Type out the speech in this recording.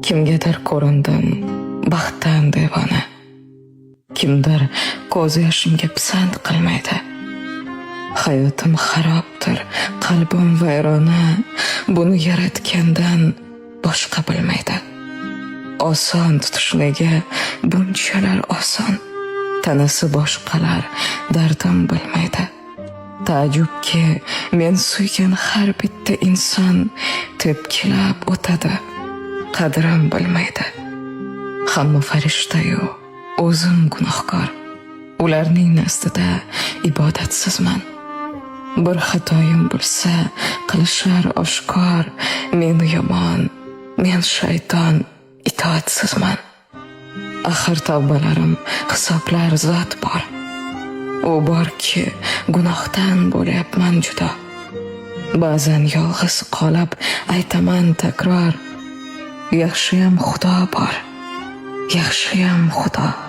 Kimgadir ko'rindim baxtdan devona. Kimdir ko'z yoshimga pisand qilmaydi. Hayotim xarobdir, qalbim vayrona. Buni yaratgandan boshqa bilmaydi. Oson tutishligi bunchalar oson. Tanasi boshqalar dardim bilmaydi. Taajjubki men suygan har bitta inson tepkilab o'tadi. Qadrim bilmaydi. Hamma farishta-yu o'zim gunohkor. Ularning nazdida ibodatsizman. Bir xatoyim bo'lsa qilishar oshkor. Men yomon, men shayton, itoatsizman. Axir tavbalarim hisoblar zot bor. U borki gunohdan bo'lyapman judo. Ba'zan yolg'iz qolib aytaman takror. Yaxshiyam Xudo bor, yaxshiyam Xudo.